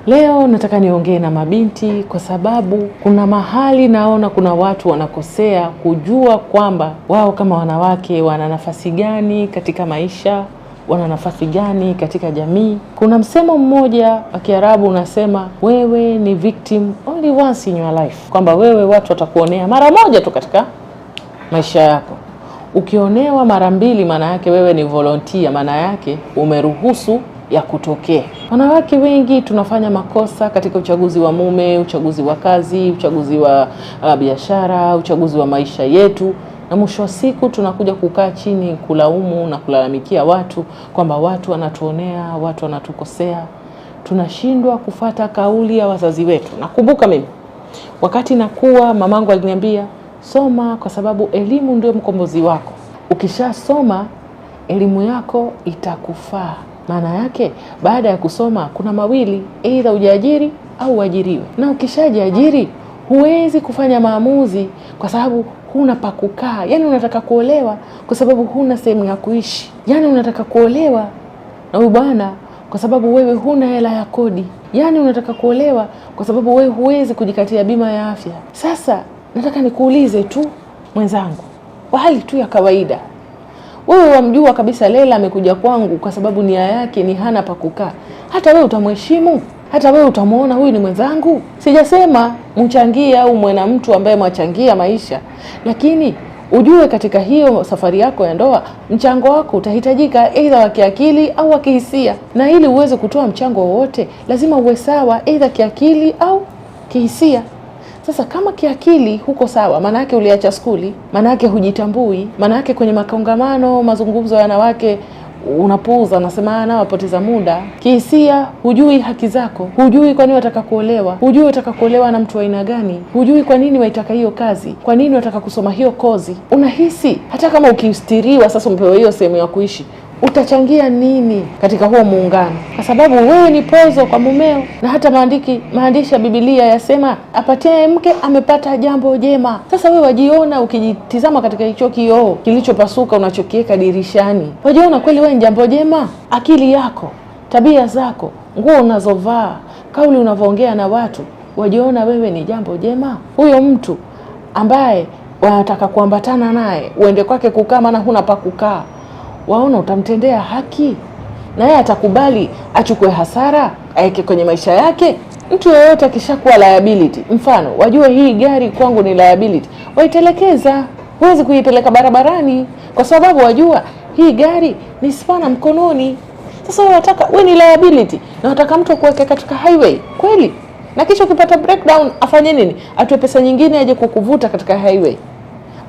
Leo nataka niongee na mabinti kwa sababu kuna mahali naona kuna watu wanakosea kujua kwamba wao kama wanawake wana nafasi gani katika maisha, wana nafasi gani katika jamii. Kuna msemo mmoja wa Kiarabu unasema wewe ni victim only once in your life, kwamba wewe watu watakuonea mara moja tu katika maisha yako. Ukionewa mara mbili, maana yake wewe ni volunteer, maana yake umeruhusu ya kutokea. Wanawake wengi tunafanya makosa katika uchaguzi wa mume, uchaguzi wa kazi, uchaguzi wa biashara, uchaguzi wa maisha yetu, na mwisho wa siku tunakuja kukaa chini kulaumu na kulalamikia watu kwamba watu wanatuonea, watu wanatukosea. Tunashindwa kufata kauli ya wazazi wetu. Nakumbuka mimi wakati nakuwa, mamangu aliniambia soma kwa sababu elimu ndio mkombozi wako. Ukishasoma elimu yako itakufaa. Maana yake baada ya kusoma kuna mawili, aidha ujiajiri au uajiriwe. Na ukishajiajiri huwezi kufanya maamuzi kwa sababu huna pa kukaa. Yaani unataka kuolewa kwa sababu huna sehemu ya kuishi. Yaani unataka kuolewa na huyu bwana kwa sababu wewe huna hela ya kodi. Yaani unataka kuolewa kwa sababu wewe huwezi kujikatia bima ya afya. Sasa nataka nikuulize tu mwenzangu, kwa hali tu ya kawaida, wewe wamjua kabisa Lela amekuja kwangu kwa sababu nia yake ni hana pa kukaa. Hata wewe utamheshimu? Hata wewe utamuona huyu ni mwenzangu? Sijasema mchangie au mwana mtu ambaye mwachangia maisha, lakini ujue katika hiyo safari yako ya ndoa mchango wako utahitajika, aidha wa kiakili au wa kihisia. Na ili uweze kutoa mchango wowote lazima uwe sawa, aidha kiakili au kihisia. Sasa kama kiakili huko sawa, maana yake uliacha skuli, maana yake hujitambui, maana yake kwenye makongamano, mazungumzo ya wanawake unapuuza, unasema na wapoteza muda. Kihisia hujui haki zako, hujui kwa nini wataka kuolewa, hujui wataka kuolewa na mtu wa aina gani, hujui kwa nini waitaka hiyo kazi, kwa nini wataka kusoma hiyo kozi. Unahisi hata kama ukistiriwa sasa umpewe hiyo sehemu ya kuishi, utachangia nini katika huo muungano? Kwa sababu wewe ni pozo kwa mumeo. Na hata maandishi ya Biblia yasema apatie mke amepata jambo jema. Sasa wewe wajiona, ukijitizama katika hicho kioo kilichopasuka unachokiweka dirishani, wajiona kweli wewe ni jambo jema? Akili yako, tabia zako, nguo unazovaa, kauli unavyoongea na watu, wajiona wewe ni jambo jema? Huyo mtu ambaye wanataka kuambatana naye uende kwake kukaa maana huna pa kukaa, waona utamtendea haki? Na yeye atakubali achukue hasara aeke kwenye maisha yake? Mtu yeyote akishakuwa liability, mfano wajua hii gari kwangu ni liability, waitelekeza. Huwezi kuipeleka barabarani kwa sababu wajua hii gari ni spana mkononi. Sasa wewe ni liability na unataka mtu kuweka katika highway kweli? Na kisha ukipata breakdown afanye nini? Atoe pesa nyingine aje kukuvuta katika highway.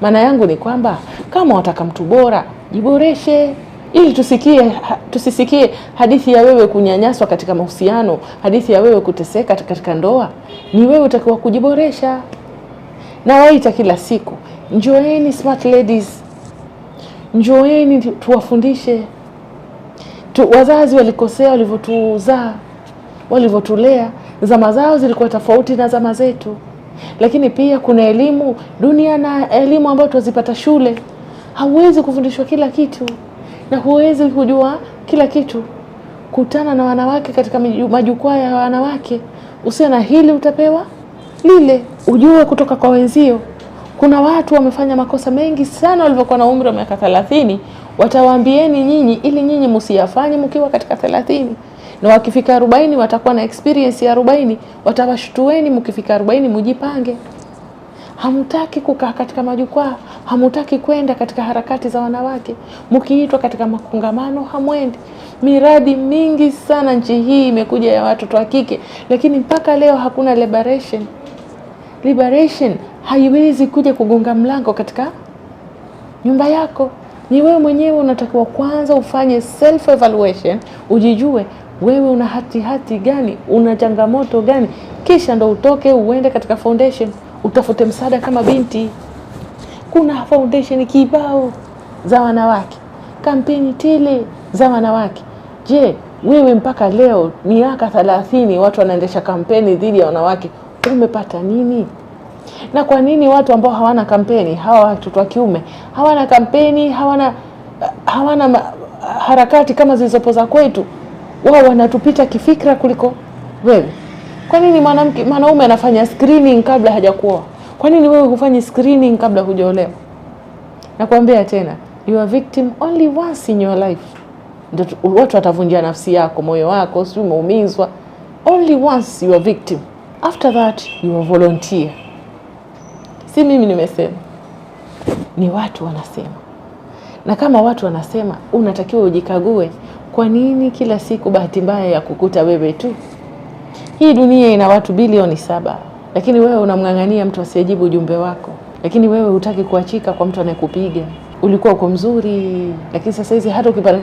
Maana yangu ni kwamba kama wataka mtu bora, jiboreshe ili tusisikie hadithi ya wewe kunyanyaswa katika mahusiano, hadithi ya wewe kuteseka katika ndoa. Ni wewe utakiwa kujiboresha. Na waita kila siku, njoeni smart ladies, njoeni tuwafundishe. Wazazi walikosea walivyotuzaa, walivyotulea. Zama zao zilikuwa tofauti na zama zetu. Lakini pia kuna elimu dunia na elimu ambayo tuzipata shule. Hauwezi kufundishwa kila kitu na huwezi kujua kila kitu. Kutana na wanawake katika majukwaa ya wanawake, usiwe na hili utapewa lile. Ujue kutoka kwa wenzio. Kuna watu wamefanya makosa mengi sana walivyokuwa na umri wa miaka 30, watawaambieni nyinyi ili nyinyi msiyafanye mkiwa katika 30. Na wakifika 40 watakuwa na experience ya 40, watawashtueni mkifika 40 mjipange. Hamutaki kukaa katika majukwaa, hamutaki kwenda katika harakati za wanawake. Mkiitwa katika makongamano hamwendi. Miradi mingi sana nchi hii imekuja ya watoto wa kike, lakini mpaka leo hakuna liberation. Liberation haiwezi kuja kugonga mlango katika nyumba yako. Ni wewe mwenyewe unatakiwa kwanza ufanye self evaluation, ujijue wewe una hati gani, una changamoto gani, kisha ndo utoke uende katika foundation, utafute msaada kama binti. Kuna foundation kibao za wanawake, kampeni tele za wanawake. Je, wewe mpaka leo miaka 30 watu wanaendesha kampeni dhidi ya wanawake, umepata nini? Na kwa nini watu ambao hawana kampeni, hawa watoto wa kiume hawana kampeni, hawana harakati kama zilizopo za kwetu, wao wanatupita kifikra kuliko wewe? Kwa nini mwanaume anafanya screening kabla hajakuoa? Kwa nini wewe hufanyi screening kabla hujaolewa? Nakwambia tena, you are victim only once in your life. Ndio watu watavunja nafsi yako, moyo wako, si umeumizwa. Only once you are victim. After that you are volunteer. Si mimi nimesema, ni watu wanasema. Na kama watu wanasema, unatakiwa ujikague. Kwa nini kila siku bahati mbaya ya kukuta wewe tu? Hii dunia ina watu bilioni 7, lakini wewe unamng'ang'ania mtu asiyejibu ujumbe wako. Lakini wewe hutaki kuachika kwa mtu anayekupiga. Ulikuwa uko mzuri, lakini sasa hizi hata ukipata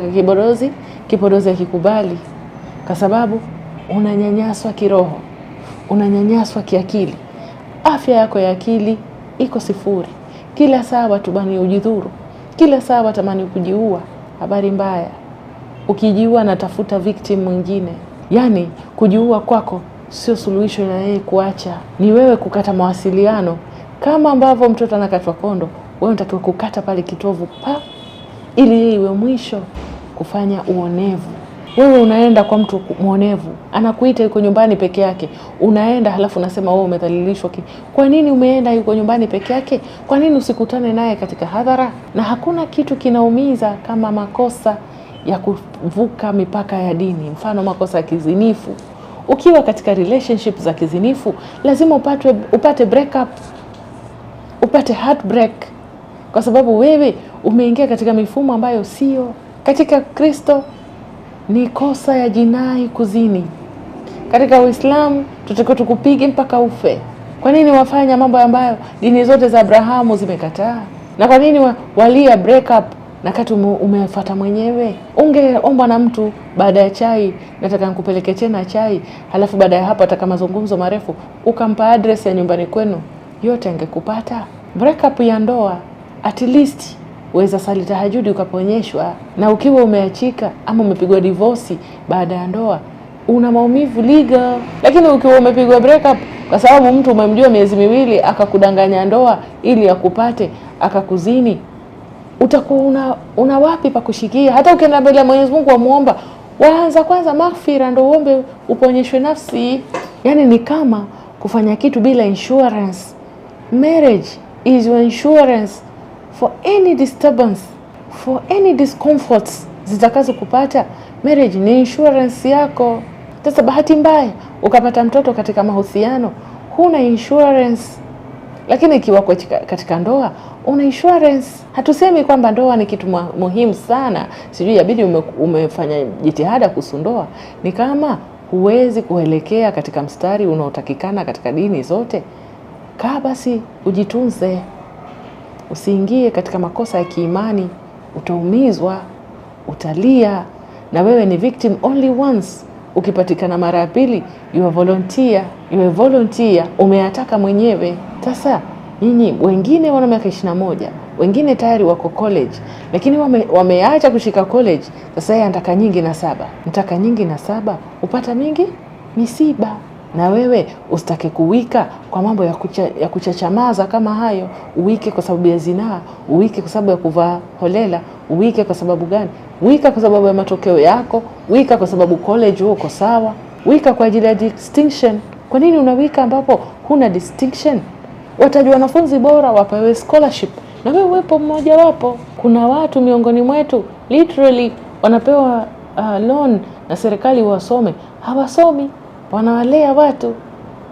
kipodozi hakikubali, kwa sababu unanyanyaswa kiroho, unanyanyaswa kiakili. Afya yako ya akili iko sifuri. Kila saa watamani ujidhuru, kila saa watamani kujiua. Habari mbaya, ukijiua natafuta victim mwingine. Yani kujiua kwako sio suluhisho la yeye kuacha, ni wewe kukata mawasiliano. Kama ambavyo mtoto anakatwa kondo, wewe unatakiwa kukata pale kitovu ili yeye iwe mwisho kufanya uonevu. Wewe unaenda kwa mtu muonevu, anakuita yuko nyumbani peke yake, unaenda halafu unasema wewe umedhalilishwa. Kwa nini umeenda yuko nyumbani peke yake? Kwa nini usikutane naye katika hadhara? Na hakuna kitu kinaumiza kama makosa ya kuvuka mipaka ya dini. Mfano makosa ya kizinifu. Ukiwa katika relationship za kizinifu, lazima upate break up, upate heartbreak, kwa sababu wewe umeingia katika mifumo ambayo sio. Katika Kristo ni kosa ya jinai kuzini. Katika Uislamu tutakiwa tukupige mpaka ufe. Kwa nini wafanya mambo ambayo dini zote za Abrahamu zimekataa? Na kwa nini walia break up na kati umefuata mwenyewe? Ungeomba na mtu baada ya chai, nataka nikupeleke tena chai, halafu baada ya hapo ataka mazungumzo marefu, ukampa address ya nyumbani kwenu, yote angekupata. Break up ya ndoa, at least uweza sali tahajudi ukaponyeshwa. Na ukiwa umeachika ama umepigwa divorce baada ya ndoa, una maumivu legal. Lakini ukiwa umepigwa break up kwa sababu mtu umemjua miezi miwili akakudanganya ndoa ili akupate, akakuzini, utakuwa una wapi pa kushikia? Hata ukienda mbele ya Mwenyezi Mungu wamuomba, waanza kwanza maghfira ndio uombe uponyeshwe nafsi. Yani ni kama kufanya kitu bila insurance. Marriage is your insurance for any disturbance, for any discomforts zitakazo kupata. Marriage ni insurance yako. Sasa bahati mbaya ukapata mtoto katika mahusiano, huna insurance. Lakini ikiwa katika ndoa una insurance. Hatusemi kwamba ndoa ni kitu muhimu sana, sijui yabidi umefanya jitihada kuhusu ndoa. Ni kama huwezi kuelekea katika mstari unaotakikana katika dini zote, kaa basi ujitunze, usiingie katika makosa ya kiimani. Utaumizwa, utalia, na wewe ni victim only once. Ukipatikana mara ya pili, you are volunteer, umeataka mwenyewe. Sasa nyinyi wengine wana miaka 21, wengine tayari wako college, lakini wameacha kushika college. Sasa yeye anataka nyingi na 7. Mtaka nyingi na 7, upata mingi misiba. Na wewe usitake kuwika kwa mambo ya kuchachamaza kama hayo. Uwike kwa sababu ya zinaa, uwike kwa sababu ya kuvaa holela, uwike kwa sababu gani? Wika kwa sababu ya matokeo yako, wika kwa sababu college uko sawa, wika kwa ajili ya distinction. Kwa nini unawika ambapo huna distinction? Watajua wanafunzi bora wapewe scholarship, na wewe uwepo mmoja wapo. Kuna watu miongoni mwetu literally wanapewa loan na serikali wasome, hawasomi, wanawalea watu.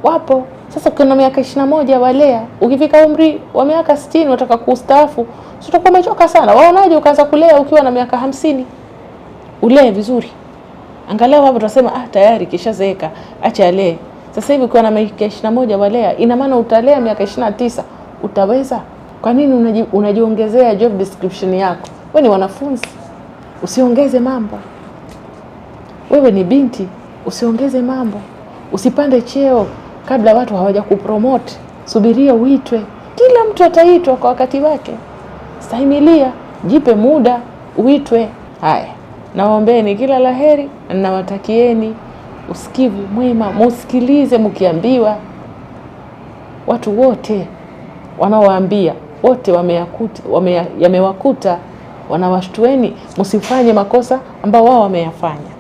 Wapo. Sasa kuna miaka 21 walea, ukifika umri wa miaka 60 wataka kustaafu, utakuwa umechoka sana. Waonaje ukaanza kulea ukiwa na miaka 50? Ulee vizuri. Angalau hapo tutasema tayari kishazeeka, acha alee. Sasa hivi ukiwa na miaka 21 walea, ina maana utalea miaka 29. Utaweza? Kwa nini unajiongezea job description yako? Wewe ni wanafunzi, usiongeze mambo. Wewe ni binti, usiongeze mambo. Usipande cheo kabla watu hawaja kupromote. Subiria uitwe. Kila mtu ataitwa kwa wakati wake. Stahimilia, jipe muda uitwe. Haya, nawaombeni kila laheri na nawatakieni usikivu mwema. Musikilize mkiambiwa. Watu wote wanaowaambia, wote yamewakuta, wanawashtueni, msifanye makosa ambao wao wameyafanya.